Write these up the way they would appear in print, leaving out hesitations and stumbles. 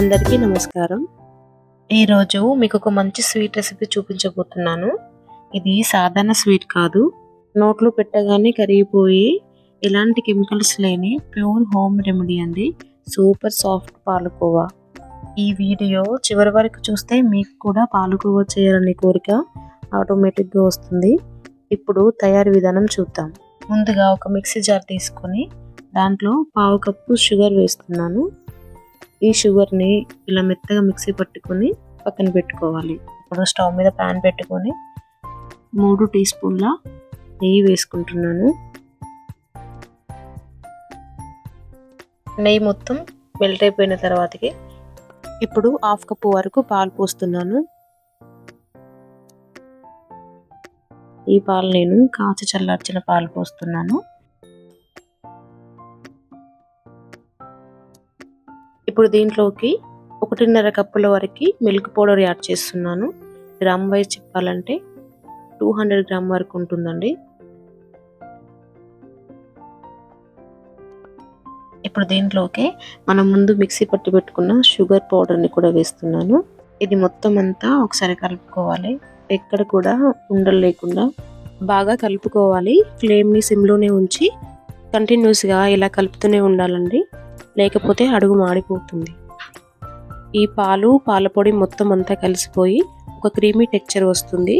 అందరికీ నమస్కారం. ఈరోజు మీకు ఒక మంచి స్వీట్ రెసిపీ చూపించబోతున్నాను. ఇది సాధారణ స్వీట్ కాదు, నోట్లో పెట్టగానే కరిగిపోయి ఎలాంటి కెమికల్స్ లేని ప్యూర్ హోమ్ రెమెడీ అండి. Super soft palkova. ఈ వీడియో చివరి వరకు చూస్తే మీకు కూడా పాలకోవా చేయాలనే కోరిక ఆటోమేటిక్గా వస్తుంది. ఇప్పుడు తయారీ విధానం చూద్దాం. ముందుగా ఒక మిక్సీ జార్ తీసుకొని దాంట్లో 1/2 కప్పు షుగర్ వేస్తున్నాను. ఈ షుగర్ని ఇలా మెత్తగా మిక్సీ పట్టుకొని పక్కన పెట్టుకోవాలి. ఇప్పుడు స్టవ్ మీద ప్యాన్ పెట్టుకొని 3 టీ స్పూన్ల నెయ్యి వేసుకుంటున్నాను. నెయ్యి మొత్తం మెల్ట్ అయిపోయిన తర్వాతకి ఇప్పుడు 1/2 కప్పు వరకు పాలు పోస్తున్నాను. ఈ పాలు నేను కాచి చల్లార్చిన పాలు పోస్తున్నాను. ఇప్పుడు దీంట్లోకి 1.5 కప్పుల వరకు మిల్క్ పౌడర్ యాడ్ చేస్తున్నాను. గ్రామ్ వైజ్ చెప్పాలంటే 200 గ్రామ్ వరకు ఉంటుందండి. ఇప్పుడు దీంట్లోకి మనం ముందు మిక్సీ పట్టి పెట్టుకున్న షుగర్ పౌడర్ని కూడా వేస్తున్నాను. ఇది మొత్తం అంతా ఒకసారి కలుపుకోవాలి. ఎక్కడ కూడా ఉండలు లేకుండా బాగా కలుపుకోవాలి. ఫ్లేమ్ని సిమ్లోనే ఉంచి కంటిన్యూస్గా ఇలా కలుపుతూనే ఉండాలండి, లేకపోతే అడుగు మాడిపోతుంది. ఈ పాల పొడి మొత్తం అంతా కలిసిపోయి ఒక క్రీమీ టెక్స్చర్ వస్తుంది.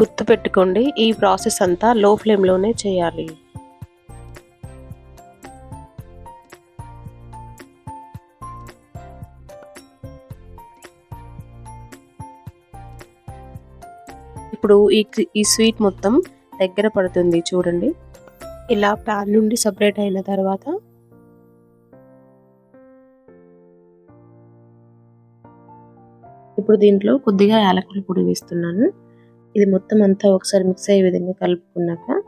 గుర్తుపెట్టుకోండి, ఈ ప్రాసెస్ అంతా లో ఫ్లేమ్లోనే చేయాలి. ఇప్పుడు ఈ స్వీట్ మొత్తం దగ్గర పడుతుంది చూడండి. ఇలా ప్యాన్ నుండి సపరేట్ అయిన తర్వాత ఇప్పుడు దీంట్లో కొద్దిగా యాలకుల పొడి వేస్తున్నాను. ఇది మొత్తం అంతా ఒకసారి మిక్స్ అయ్యే విధంగా కలుపుకున్నాక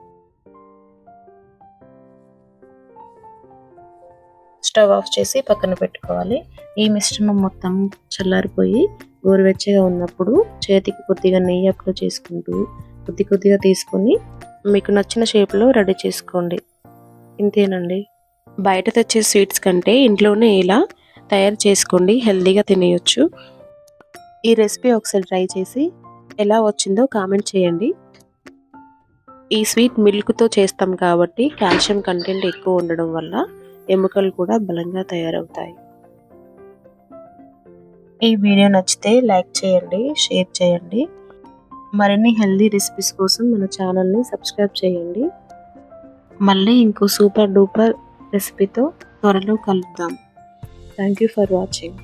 స్టవ్ ఆఫ్ చేసి పక్కన పెట్టుకోవాలి. ఈ మిశ్రమం మొత్తం చల్లారిపోయి గోరువెచ్చగా ఉన్నప్పుడు చేతికి కొద్దిగా నెయ్యి అప్లై చేసుకుంటూ కొద్దిగా తీసుకొని మీకు నచ్చిన షేప్లో రెడీ చేసుకోండి. ఇంతేనండి. బయట తెచ్చే స్వీట్స్ కంటే ఇంట్లోనే ఇలా తయారు చేసుకోండి, హెల్తీగా తినేయొచ్చు. ఈ రెసిపీ ఒకసారి ట్రై చేసి ఎలా వచ్చిందో కామెంట్ చేయండి. ఈ స్వీట్ మిల్క్తో చేస్తాం కాబట్టి కాల్షియం కంటెంట్ ఎక్కువ ఉండడం వల్ల ఎముకలు కూడా బలంగా తయారవుతాయి. ఈ వీడియో నచ్చితే లైక్ చేయండి, షేర్ చేయండి. మరిన్ని హెల్తీ రెసిపీస్ కోసం మన ఛానల్ని సబ్స్క్రైబ్ చేయండి. మళ్ళీ ఇంకో సూపర్ డూపర్ రెసిపీతో త్వరలో కలుద్దాం. Thank you for watching.